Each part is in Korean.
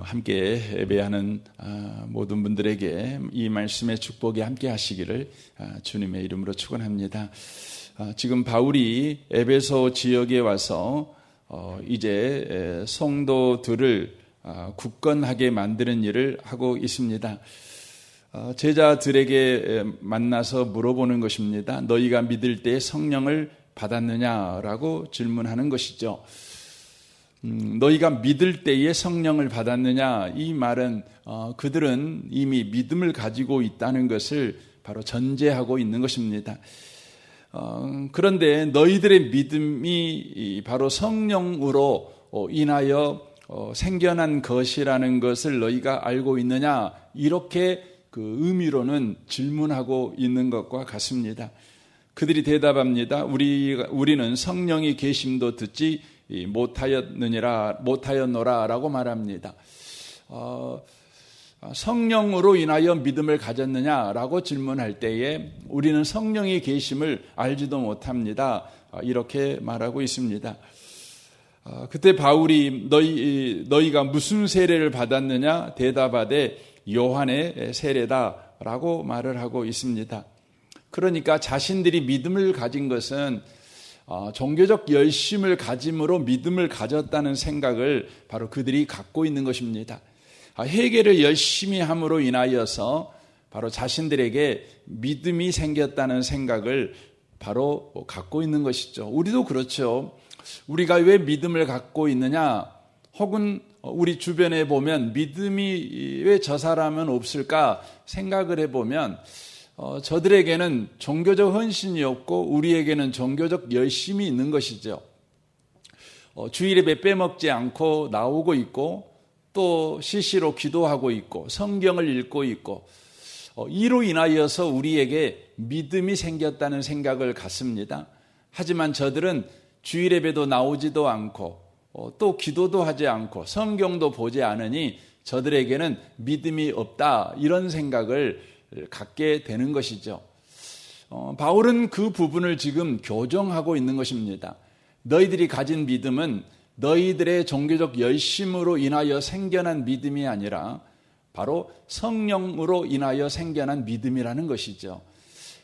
함께 예배하는 모든 분들에게 이 말씀의 축복이 함께 하시기를 주님의 이름으로 축원합니다. 지금 바울이 에베소 지역에 와서 이제 성도들을 굳건하게 만드는 일을 하고 있습니다. 제자들에게 만나서 물어보는 것입니다. 너희가 믿을 때 성령을 받았느냐라고 질문하는 것이죠. 너희가 믿을 때에 성령을 받았느냐, 이 말은 그들은 이미 믿음을 가지고 있다는 것을 바로 전제하고 있는 것입니다. 그런데 너희들의 믿음이 바로 성령으로 인하여 생겨난 것이라는 것을 너희가 알고 있느냐, 이렇게 그 의미로는 질문하고 있는 것과 같습니다. 그들이 대답합니다. 우리는 성령이 계심도 듣지 못하였노라라고 말합니다. 성령으로 인하여 믿음을 가졌느냐라고 질문할 때에 우리는 성령이 계심을 알지도 못합니다. 이렇게 말하고 있습니다. 그때 바울이 너희가 무슨 세례를 받았느냐 대답하되 요한의 세례다라고 말을 하고 있습니다. 그러니까 자신들이 믿음을 가진 것은 종교적 열심을 가짐으로 믿음을 가졌다는 생각을 바로 그들이 갖고 있는 것입니다. 회개를 열심히 함으로 인하여서 바로 자신들에게 믿음이 생겼다는 생각을 바로 갖고 있는 것이죠. 우리도 그렇죠. 우리가 왜 믿음을 갖고 있느냐, 혹은 우리 주변에 보면 믿음이 왜 저 사람은 없을까 생각을 해보면 저들에게는 종교적 헌신이 없고 우리에게는 종교적 열심이 있는 것이죠. 주일예배 빼먹지 않고 나오고 있고 또 실시로 기도하고 있고 성경을 읽고 있고 이로 인하여서 우리에게 믿음이 생겼다는 생각을 갖습니다. 하지만 저들은 주일예배도 나오지도 않고 또 기도도 하지 않고 성경도 보지 않으니 저들에게는 믿음이 없다, 이런 생각을 갖게 되는 것이죠. 바울은 그 부분을 지금 교정하고 있는 것입니다. 너희들이 가진 믿음은 너희들의 종교적 열심으로 인하여 생겨난 믿음이 아니라 바로 성령으로 인하여 생겨난 믿음이라는 것이죠.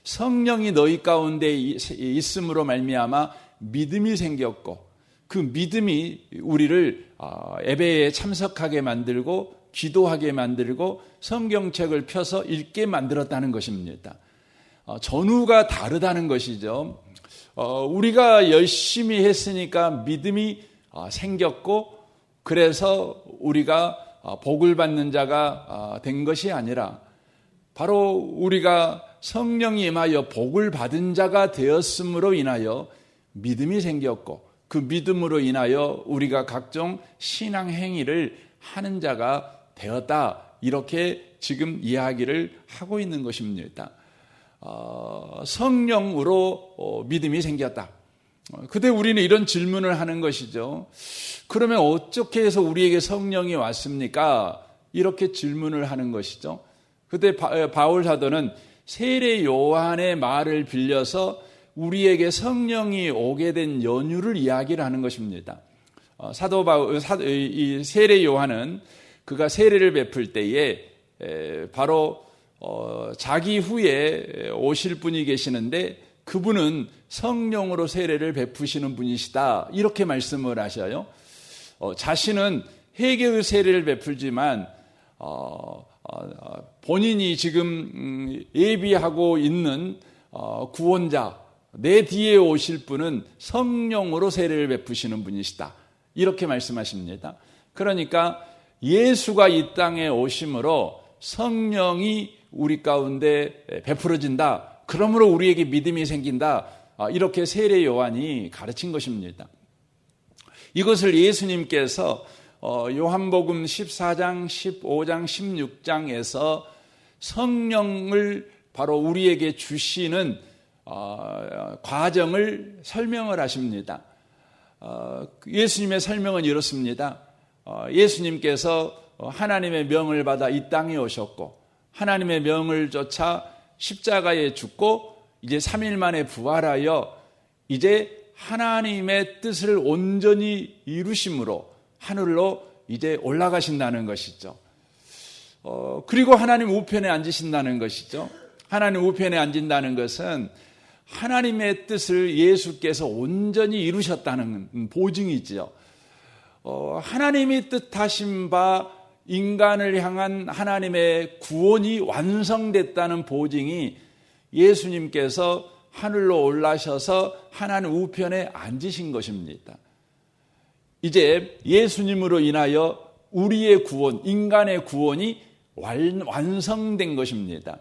성령이 너희 가운데 있음으로 말미암아 믿음이 생겼고 그 믿음이 우리를 예배에 참석하게 만들고 기도하게 만들고 성경책을 펴서 읽게 만들었다는 것입니다. 전후가 다르다는 것이죠. 우리가 열심히 했으니까 믿음이 생겼고 그래서 우리가 복을 받는 자가 된 것이 아니라 바로 우리가 성령이 임하여 복을 받은 자가 되었음으로 인하여 믿음이 생겼고 그 믿음으로 인하여 우리가 각종 신앙 행위를 하는 자가 되었다, 이렇게 지금 이야기를 하고 있는 것입니다. 성령으로 믿음이 생겼다. 그때 우리는 이런 질문을 하는 것이죠. 그러면 어떻게 해서 우리에게 성령이 왔습니까? 이렇게 질문을 하는 것이죠. 그때 바울 사도는 세례 요한의 말을 빌려서 우리에게 성령이 오게 된 연유를 이야기를 하는 것입니다. 사도 바울, 이 세례 요한은 그가 세례를 베풀 때에 바로 자기 후에 오실 분이 계시는데 그분은 성령으로 세례를 베푸시는 분이시다, 이렇게 말씀을 하셔요. 자신은 회개의 세례를 베풀지만 본인이 지금 예비하고 있는 구원자, 내 뒤에 오실 분은 성령으로 세례를 베푸시는 분이시다, 이렇게 말씀하십니다. 그러니까 예수가 이 땅에 오심으로 성령이 우리 가운데 베풀어진다, 그러므로 우리에게 믿음이 생긴다, 이렇게 세례 요한이 가르친 것입니다. 이것을 예수님께서 요한복음 14장, 15장, 16장에서 성령을 바로 우리에게 주시는 과정을 설명을 하십니다. 예수님의 설명은 이렇습니다. 예수님께서 하나님의 명을 받아 이 땅에 오셨고 하나님의 명을 쫓아 십자가에 죽고 이제 3일 만에 부활하여 이제 하나님의 뜻을 온전히 이루심으로 하늘로 이제 올라가신다는 것이죠. 그리고 하나님 우편에 앉으신다는 것이죠. 하나님 우편에 앉는다는 것은 하나님의 뜻을 예수께서 온전히 이루셨다는 보증이지요. 하나님이 뜻하신 바 인간을 향한 하나님의 구원이 완성됐다는 보증이 예수님께서 하늘로 올라셔서 하나님 우편에 앉으신 것입니다. 이제 예수님으로 인하여 우리의 구원, 인간의 구원이 완성된 것입니다.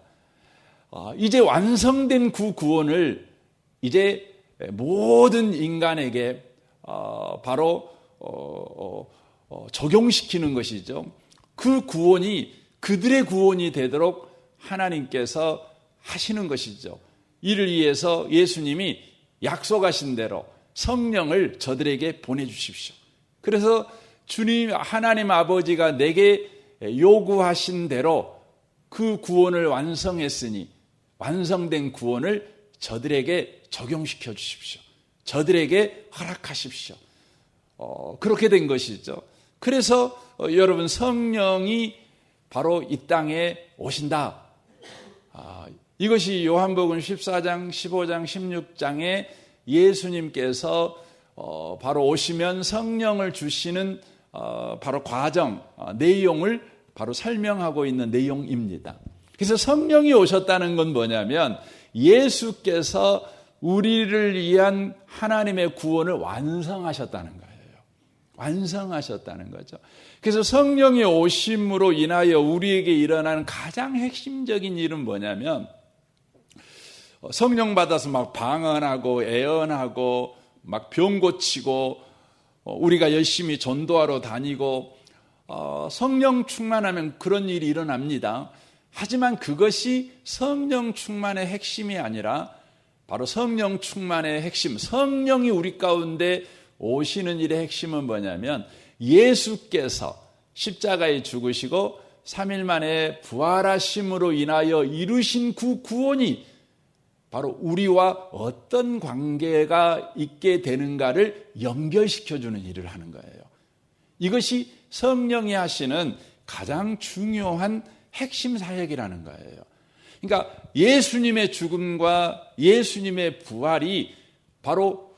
이제 완성된 그 구원을 이제 모든 인간에게 바로 적용시키는 것이죠. 그 구원이 그들의 구원이 되도록 하나님께서 하시는 것이죠. 이를 위해서 예수님이 약속하신 대로 성령을 저들에게 보내주십시오. 그래서 주님 하나님 아버지가 내게 요구하신 대로 그 구원을 완성했으니 완성된 구원을 저들에게 적용시켜 주십시오. 저들에게 허락하십시오. 그렇게 된 것이죠. 그래서 여러분 성령이 바로 이 땅에 오신다. 이것이 요한복음 14장, 15장, 16장에 예수님께서 바로 오시면 성령을 주시는 바로 과정, 내용을 바로 설명하고 있는 내용입니다. 그래서 성령이 오셨다는 건 뭐냐면 예수께서 우리를 위한 하나님의 구원을 완성하셨다는 거예요. 완성하셨다는 거죠. 그래서 성령이 오심으로 인하여 우리에게 일어나는 가장 핵심적인 일은 뭐냐면 성령 받아서 막 방언하고 애언하고 막 병 고치고 우리가 열심히 전도하러 다니고 성령 충만하면 그런 일이 일어납니다. 하지만 그것이 성령 충만의 핵심이 아니라 바로 성령 충만의 핵심, 성령이 우리 가운데 오시는 일의 핵심은 뭐냐면 예수께서 십자가에 죽으시고 3일 만에 부활하심으로 인하여 이루신 그 구원이 바로 우리와 어떤 관계가 있게 되는가를 연결시켜주는 일을 하는 거예요. 이것이 성령이 하시는 가장 중요한 핵심 사역이라는 거예요. 그러니까 예수님의 죽음과 예수님의 부활이 바로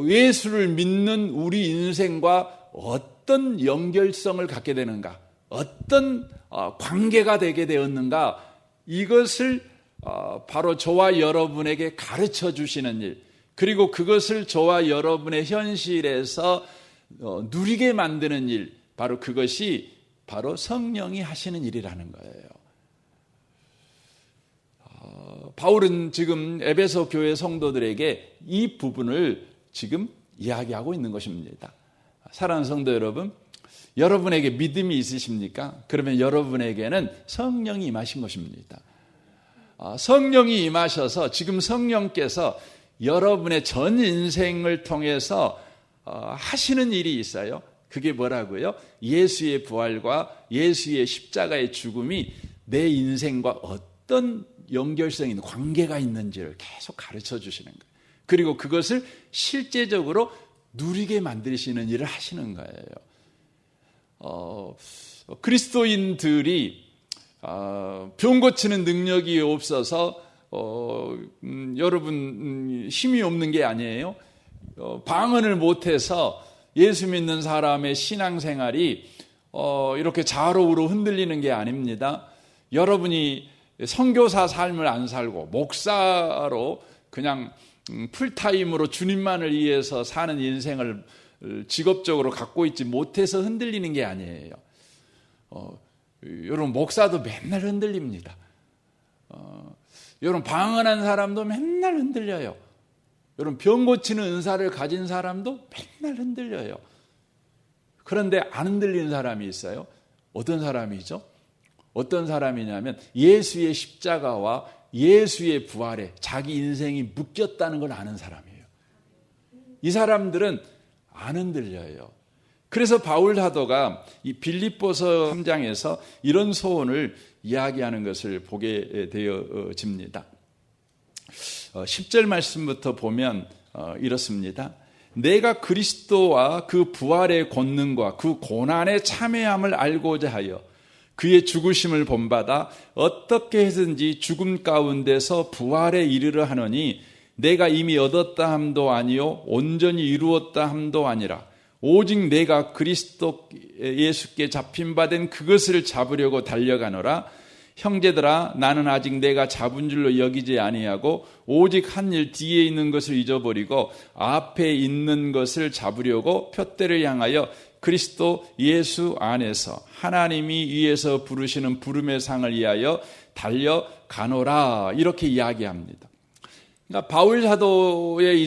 예수를 믿는 우리 인생과 어떤 연결성을 갖게 되는가, 어떤 관계가 되게 되었는가, 이것을 바로 저와 여러분에게 가르쳐 주시는 일, 그리고 그것을 저와 여러분의 현실에서 누리게 만드는 일, 바로 그것이 바로 성령이 하시는 일이라는 거예요. 바울은 지금 에베소 교회 성도들에게 이 부분을 지금 이야기하고 있는 것입니다. 사랑하는 성도 여러분, 여러분에게 믿음이 있으십니까? 그러면 여러분에게는 성령이 임하신 것입니다. 성령이 임하셔서 지금 성령께서 여러분의 전 인생을 통해서 하시는 일이 있어요. 그게 뭐라고요? 예수의 부활과 예수의 십자가의 죽음이 내 인생과 어떤 연결성이 있는 관계가 있는지를 계속 가르쳐 주시는 거예요. 그리고 그것을 실제적으로 누리게 만드시는 일을 하시는 거예요. 그리스도인들이 병 고치는 능력이 없어서 여러분 힘이 없는 게 아니에요. 방언을 못해서 예수 믿는 사람의 신앙생활이 이렇게 좌우로 흔들리는 게 아닙니다. 여러분이 선교사 삶을 안 살고 목사로 그냥 풀타임으로 주님만을 위해서 사는 인생을 직업적으로 갖고 있지 못해서 흔들리는 게 아니에요. 여러분 목사도 맨날 흔들립니다. 여러분 방언한 사람도 맨날 흔들려요. 여러분 병 고치는 은사를 가진 사람도 맨날 흔들려요. 그런데 안 흔들리는 사람이 있어요. 어떤 사람이죠? 어떤 사람이냐면 예수의 십자가와 예수의 부활에 자기 인생이 묶였다는 걸 아는 사람이에요. 이 사람들은 안 흔들려요. 그래서 바울 사도가 이 빌립보서 3장에서 이런 소원을 이야기하는 것을 보게 되어집니다. 10절 말씀부터 보면 이렇습니다. 내가 그리스도와 그 부활의 권능과 그 고난의 참회함을 알고자 하여 그의 죽으심을 본받아 어떻게 해서든지 죽음 가운데서 부활에 이르려 하노니 내가 이미 얻었다 함도 아니요 온전히 이루었다 함도 아니라 오직 내가 그리스도 예수께 잡힌 바 된 그것을 잡으려고 달려가노라. 형제들아, 나는 아직 내가 잡은 줄로 여기지 아니하고 오직 한 일 뒤에 있는 것을 잊어버리고 앞에 있는 것을 잡으려고 푯대를 향하여 그리스도 예수 안에서 하나님이 위에서 부르시는 부름의 상을 위하여 달려가노라. 이렇게 이야기합니다. 그러니까 바울 사도의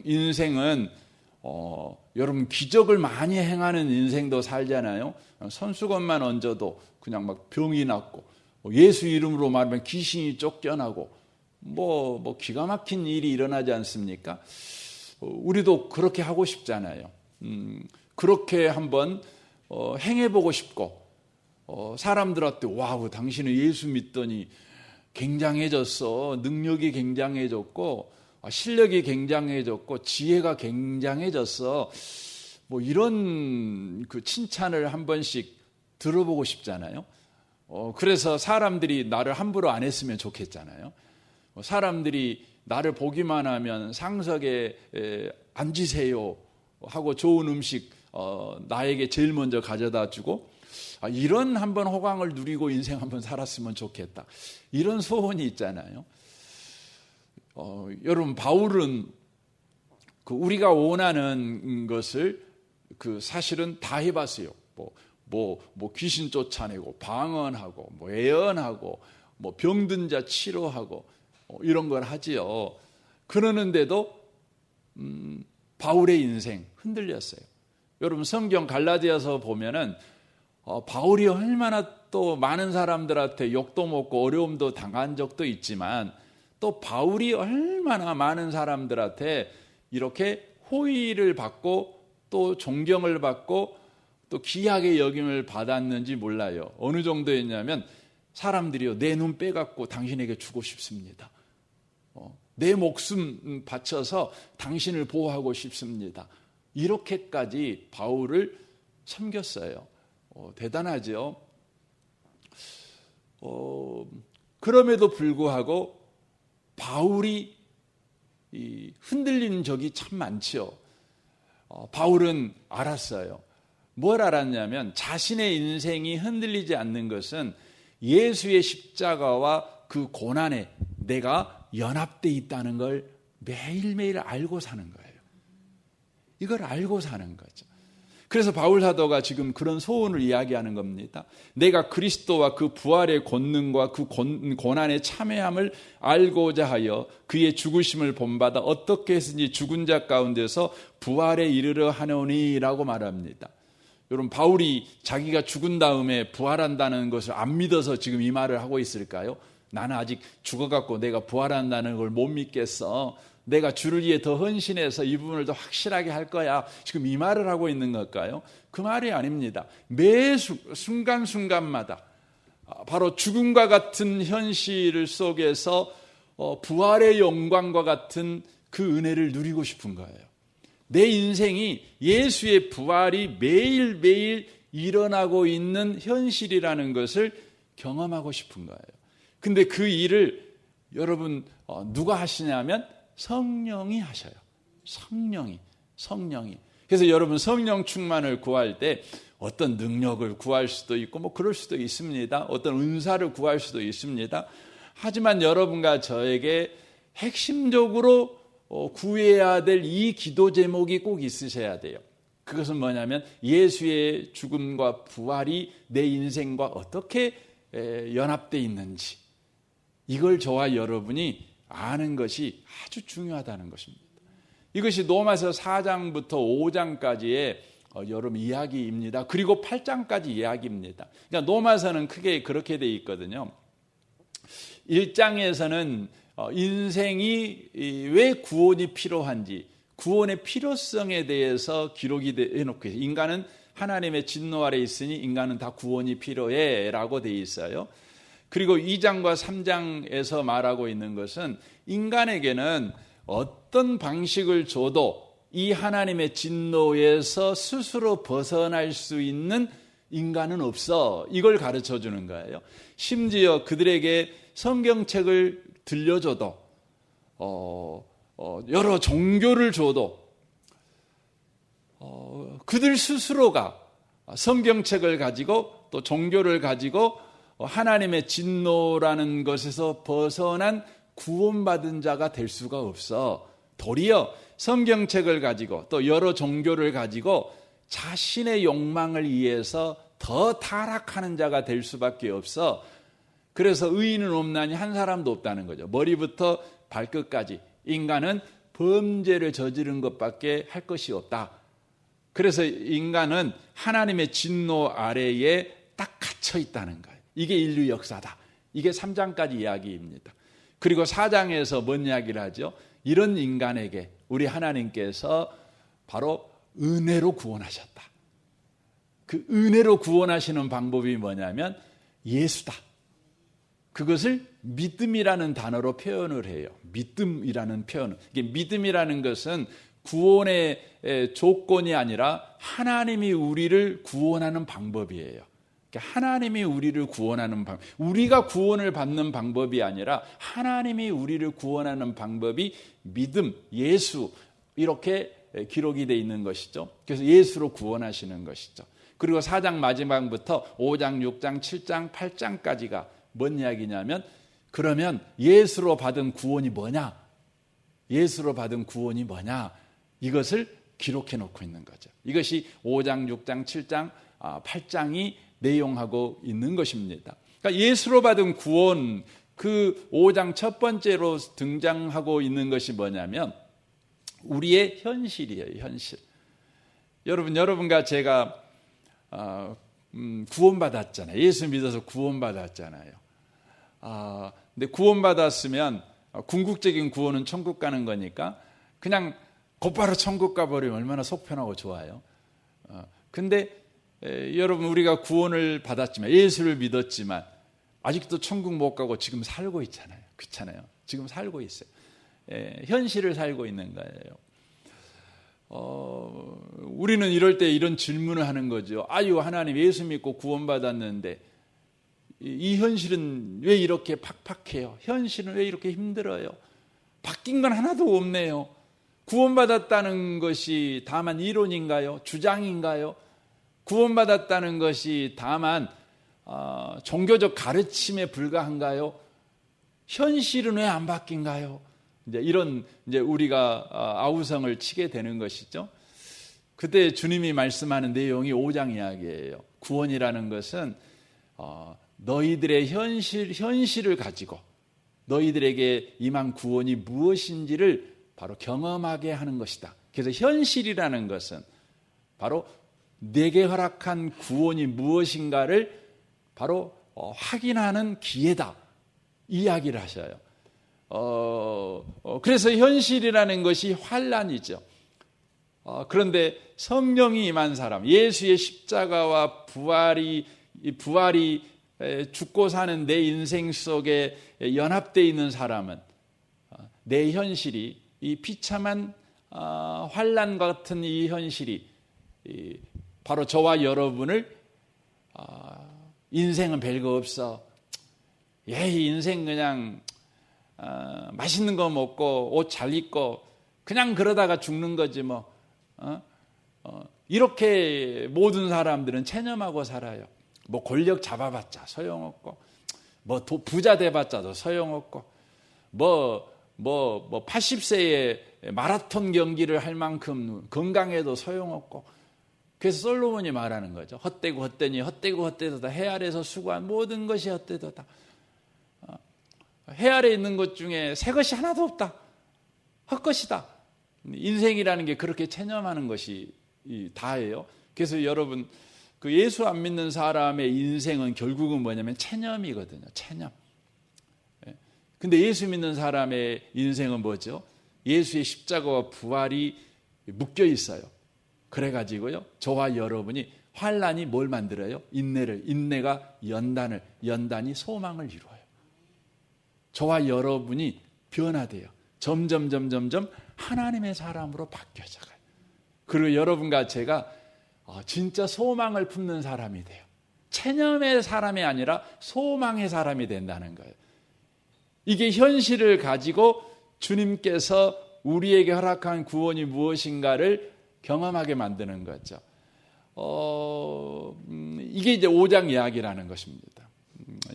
인생은 여러분 기적을 많이 행하는 인생도 살잖아요. 손수건만 얹어도 그냥 막 병이 낫고 예수 이름으로 말하면 귀신이 쫓겨나고 뭐 기가 막힌 일이 일어나지 않습니까? 우리도 그렇게 하고 싶잖아요. 그렇게 한번 행해보고 싶고 사람들한테 와우 당신은 예수 믿더니 굉장해졌어. 능력이 굉장해졌고 실력이 굉장해졌고 지혜가 굉장해졌어. 뭐 이런 그 칭찬을 한 번씩 들어보고 싶잖아요. 그래서 사람들이 나를 함부로 안 했으면 좋겠잖아요. 사람들이 나를 보기만 하면 상석에 앉으세요 하고 좋은 음식 나에게 제일 먼저 가져다 주고 이런 한번 호강을 누리고 인생 한번 살았으면 좋겠다. 이런 소원이 있잖아요. 여러분 바울은 그 우리가 원하는 것을 그 사실은 다 해봤어요. 뭐 귀신 쫓아내고 방언하고 뭐 예언하고 뭐 병든 자 치료하고 이런 걸 하지요. 그러는데도 바울의 인생 흔들렸어요. 여러분 성경 갈라디아서 보면은 바울이 얼마나 또 많은 사람들한테 욕도 먹고 어려움도 당한 적도 있지만 또 바울이 얼마나 많은 사람들한테 이렇게 호의를 받고 또 존경을 받고 또 귀하게 여김을 받았는지 몰라요. 어느 정도였냐면 사람들이요 내 눈 빼갖고 당신에게 주고 싶습니다. 내 목숨 바쳐서 당신을 보호하고 싶습니다. 이렇게까지 바울을 섬겼어요. 대단하죠. 그럼에도 불구하고 바울이 흔들리는 적이 참 많죠. 바울은 알았어요. 뭘 알았냐면 자신의 인생이 흔들리지 않는 것은 예수의 십자가와 그 고난에 내가 연합되어 있다는 걸 매일매일 알고 사는 거예요. 이걸 알고 사는 거죠. 그래서 바울 사도가 지금 그런 소원을 이야기하는 겁니다. 내가 그리스도와 그 부활의 권능과 그 고난의 참회함을 알고자 하여 그의 죽으심을 본받아 어떻게 해서든지 죽은 자 가운데서 부활에 이르려 하노니라고 말합니다. 여러분 바울이 자기가 죽은 다음에 부활한다는 것을 안 믿어서 지금 이 말을 하고 있을까요? 나는 아직 죽어갖고 내가 부활한다는 걸 못 믿겠어. 내가 주를 위해 더 헌신해서 이 부분을 더 확실하게 할 거야. 지금 이 말을 하고 있는 걸까요? 그 말이 아닙니다. 매 순간순간마다 바로 죽음과 같은 현실 속에서 부활의 영광과 같은 그 은혜를 누리고 싶은 거예요. 내 인생이 예수의 부활이 매일매일 일어나고 있는 현실이라는 것을 경험하고 싶은 거예요. 근데 그 일을 여러분 누가 하시냐면 성령이 하셔요. 성령이. 그래서 여러분 성령 충만을 구할 때 어떤 능력을 구할 수도 있고 뭐 그럴 수도 있습니다. 어떤 은사를 구할 수도 있습니다. 하지만 여러분과 저에게 핵심적으로 구해야 될 이 기도 제목이 꼭 있으셔야 돼요. 그것은 뭐냐면 예수의 죽음과 부활이 내 인생과 어떻게 연합되어 있는지 이걸 저와 여러분이 아는 것이 아주 중요하다는 것입니다. 이것이 로마서 4장부터 5장까지의 여러분 이야기입니다. 그리고 8장까지 이야기입니다. 그러니까 로마서는 크게 그렇게 되어 있거든요. 1장에서는 인생이 왜 구원이 필요한지 구원의 필요성에 대해서 기록이 해놓고 있어요. 인간은 하나님의 진노 아래 있으니 인간은 다 구원이 필요해 라고 되어 있어요. 그리고 2장과 3장에서 말하고 있는 것은 인간에게는 어떤 방식을 줘도 이 하나님의 진노에서 스스로 벗어날 수 있는 인간은 없어. 이걸 가르쳐 주는 거예요. 심지어 그들에게 성경책을 들려줘도 여러 종교를 줘도 그들 스스로가 성경책을 가지고 또 종교를 가지고 하나님의 진노라는 것에서 벗어난 구원받은 자가 될 수가 없어. 도리어 성경책을 가지고 또 여러 종교를 가지고 자신의 욕망을 위해서 더 타락하는 자가 될 수밖에 없어. 그래서 의인은 없나니 한 사람도 없다는 거죠. 머리부터 발끝까지 인간은 범죄를 저지른 것밖에 할 것이 없다. 그래서 인간은 하나님의 진노 아래에 딱 갇혀 있다는 거예요. 이게 인류 역사다. 이게 3장까지 이야기입니다. 그리고 4장에서 뭔 이야기를 하죠? 이런 인간에게 우리 하나님께서 바로 은혜로 구원하셨다. 그 은혜로 구원하시는 방법이 뭐냐면 예수다. 그것을 믿음이라는 단어로 표현을 해요. 믿음이라는 표현. 이게 믿음이라는 것은 구원의 조건이 아니라 하나님이 우리를 구원하는 방법이에요. 하나님이 우리를 구원하는 방법. 우리가 구원을 받는 방법이 아니라 하나님이 우리를 구원하는 방법이 믿음, 예수 이렇게 기록이 되어 있는 것이죠. 그래서 예수로 구원하시는 것이죠. 그리고 4장 마지막부터 5장, 6장, 7장, 8장까지가 뭔 이야기냐면 그러면 예수로 받은 구원이 뭐냐? 예수로 받은 구원이 뭐냐? 이것을 기록해 놓고 있는 거죠. 이것이 5장, 6장, 7장, 8장이 내용하고 있는 것입니다. 그러니까 예수로 받은 구원, 그 5장 첫 번째로 등장하고 있는 것이 뭐냐면 우리의 현실이에요. 현실. 여러분과 제가 구원받았잖아요. 예수 믿어서 구원받았잖아요. 근데 구원받았으면 궁극적인 구원은 천국 가는 거니까 그냥 곧바로 천국 가버리면 얼마나 속 편하고 좋아요. 근데 여러분 우리가 구원을 받았지만 예수를 믿었지만 아직도 천국 못 가고 지금 살고 있잖아요. 그렇잖아요. 지금 살고 있어요. 현실을 살고 있는 거예요. 우리는 이럴 때 이런 질문을 하는 거죠. 아유 하나님 예수 믿고 구원받았는데 이 현실은 왜 이렇게 팍팍해요? 현실은 왜 이렇게 힘들어요? 바뀐 건 하나도 없네요. 구원받았다는 것이 다만 이론인가요? 주장인가요? 구원받았다는 것이 다만 종교적 가르침에 불과한가요? 현실은 왜 안 바뀐가요? 이제 우리가 아우성을 치게 되는 것이죠. 그때 주님이 말씀하는 내용이 5장 이야기예요. 구원이라는 것은 너희들의 현실을 가지고 너희들에게 임한 구원이 무엇인지를 바로 경험하게 하는 것이다. 그래서 현실이라는 것은 바로 내게 허락한 구원이 무엇인가를 바로 확인하는 기회다. 이야기를 하셔요. 그래서 현실이라는 것이 환난이죠. 그런데 성령이 임한 사람, 예수의 십자가와 부활이 죽고 사는 내 인생 속에 연합되어 있는 사람은 내 현실이 이 비참한 환난 같은 이 현실이 바로 저와 여러분을 인생은 별거 없어. 인생 그냥 맛있는 거 먹고 옷 잘 입고 그냥 그러다가 죽는 거지 뭐. 이렇게 모든 사람들은 체념하고 살아요. 뭐 권력 잡아봤자 소용없고 뭐 부자 돼봤자도 소용없고 뭐 80세에 마라톤 경기를 할 만큼 건강해도 소용없고 그래서 솔로몬이 말하는 거죠. 헛되고 헛되니 헛되고 헛되도다. 해 아래에서 수고한 모든 것이 헛되도다. 해 아래에 있는 것 중에 새 것이 하나도 없다. 헛것이다. 인생이라는 게 그렇게 체념하는 것이 다예요. 그래서 여러분 그 예수 안 믿는 사람의 인생은 결국은 뭐냐면 체념이거든요. 체념. 근데 예수 믿는 사람의 인생은 뭐죠? 예수의 십자가와 부활이 묶여 있어요. 그래가지고요, 저와 여러분이 환난이 뭘 만들어요? 인내가 연단이 소망을 이루어요. 저와 여러분이 변화돼요. 점점 하나님의 사람으로 바뀌어져가요. 그리고 여러분과 제가 진짜 소망을 품는 사람이 돼요. 체념의 사람이 아니라 소망의 사람이 된다는 거예요. 이게 현실을 가지고 주님께서 우리에게 허락한 구원이 무엇인가를 경험하게 만드는 거죠. 이게 이제 5장 이야기라는 것입니다.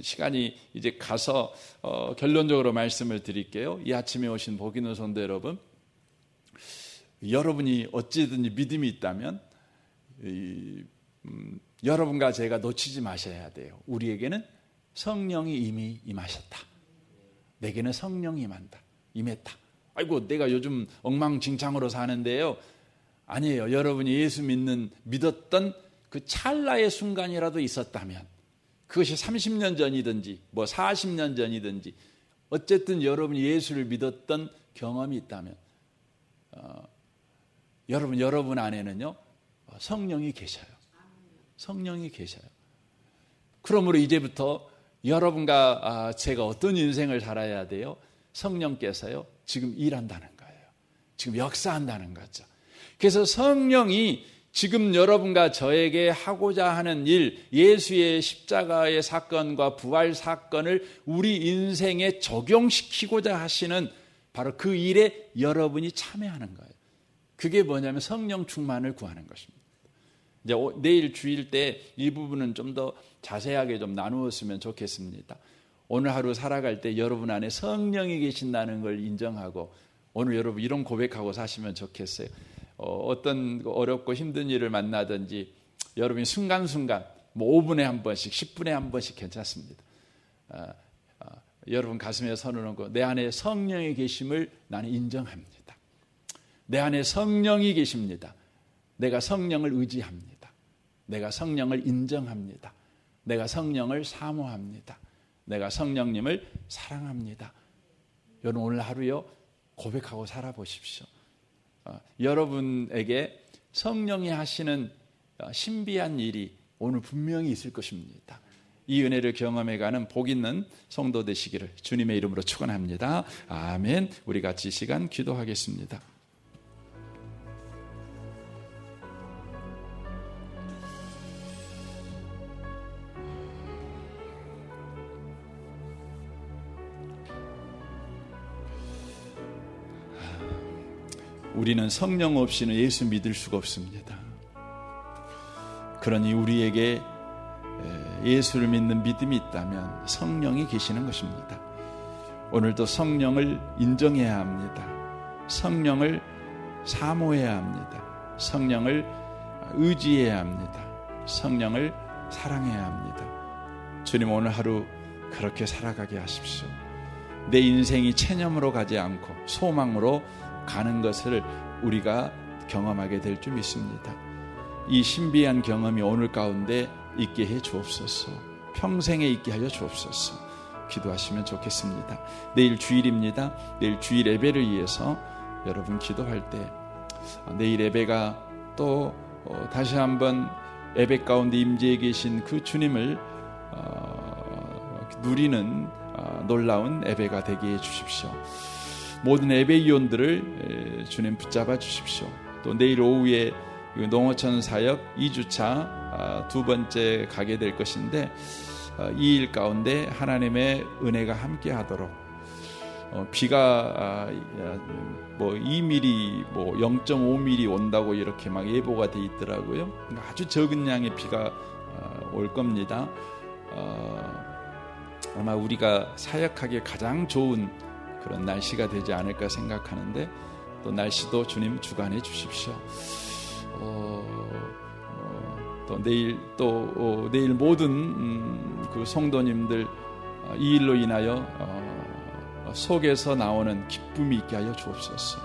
시간이 이제 가서 결론적으로 말씀을 드릴게요. 이 아침에 오신 복 있는 성도 여러분, 여러분이 어찌든지 믿음이 있다면 여러분과 제가 놓치지 마셔야 돼요. 우리에게는 성령이 이미 임하셨다. 내게는 성령이 임했다. 아이고, 내가 요즘 엉망진창으로 사는데요. 아니에요. 여러분이 예수 믿었던 그 찰나의 순간이라도 있었다면, 그것이 30년 전이든지 40년 전이든지 어쨌든 여러분이 예수를 믿었던 경험이 있다면 여러분 안에는요 성령이 계셔요. 성령이 계셔요. 그러므로 이제부터 여러분과 제가 어떤 인생을 살아야 돼요? 성령께서요 지금 일한다는 거예요. 지금 역사한다는 거죠. 그래서 성령이 지금 여러분과 저에게 하고자 하는 일, 예수의 십자가의 사건과 부활 사건을 우리 인생에 적용시키고자 하시는 바로 그 일에 여러분이 참여하는 거예요. 그게 뭐냐면 성령 충만을 구하는 것입니다. 이제 내일 주일 때 이 부분은 좀 더 자세하게 좀 나누었으면 좋겠습니다. 오늘 하루 살아갈 때 여러분 안에 성령이 계신다는 걸 인정하고 오늘 여러분 이런 고백하고 사시면 좋겠어요. 어떤 어렵고 힘든 일을 만나든지 여러분이 순간순간 5분에 한 번씩 10분에 한 번씩 괜찮습니다. 여러분 가슴에 손을 얹고 내 안에 성령이 계심을 나는 인정합니다. 내 안에 성령이 계십니다. 내가 성령을 의지합니다. 내가 성령을 인정합니다. 내가 성령을 사모합니다. 내가 성령님을 사랑합니다. 여러분 오늘 하루요 고백하고 살아보십시오. 여러분에게 성령이 하시는 신비한 일이 오늘 분명히 있을 것입니다. 이 은혜를 경험해가는 복 있는 성도 되시기를 주님의 이름으로 축원합니다. 아멘. 우리 같이 이 시간 기도하겠습니다. 우리는 성령 없이는 예수 믿을 수가 없습니다. 그러니 우리에게 예수를 믿는 믿음이 있다면 성령이 계시는 것입니다. 오늘도 성령을 인정해야 합니다. 성령을 사모해야 합니다. 성령을 의지해야 합니다. 성령을 사랑해야 합니다. 주님 오늘 하루 그렇게 살아가게 하십시오. 내 인생이 체념으로 가지 않고 소망으로 가는 것을 우리가 경험하게 될 줄 믿습니다. 이 신비한 경험이 오늘 가운데 있게 해 주옵소서. 평생에 있게 하여 주옵소서. 기도하시면 좋겠습니다. 내일 주일입니다. 내일 주일 예배를 위해서 여러분 기도할 때 내일 예배가 또 다시 한번 예배 가운데 임재해 계신 그 주님을 누리는 놀라운 예배가 되게 해 주십시오. 모든 예배위원들을 주님 붙잡아 주십시오. 또 내일 오후에 농어촌 사역 2주차 두 번째 가게 될 것인데 이 일 가운데 하나님의 은혜가 함께 하도록 비가 2mm 0.5mm 온다고 이렇게 막 예보가 돼 있더라고요. 아주 적은 양의 비가 올 겁니다. 아마 우리가 사역하기에 가장 좋은 그런 날씨가 되지 않을까 생각하는데 또 날씨도 주님 주관해 주십시오. 또 내일 모든 그 성도님들 이 일로 인하여 속에서 나오는 기쁨이 있게 하여 주옵소서.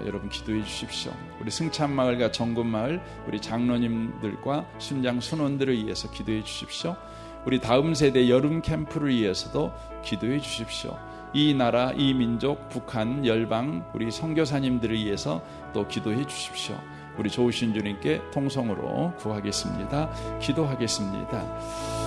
여러분 기도해 주십시오. 우리 승찬마을과 정군마을 우리 장로님들과 순장 순원들을 위해서 기도해 주십시오. 우리 다음 세대 여름 캠프를 위해서도 기도해 주십시오. 이 나라, 이 민족, 북한, 열방, 우리 선교사님들을 위해서 또 기도해 주십시오. 우리 좋으신 주님께 통성으로 구하겠습니다. 기도하겠습니다.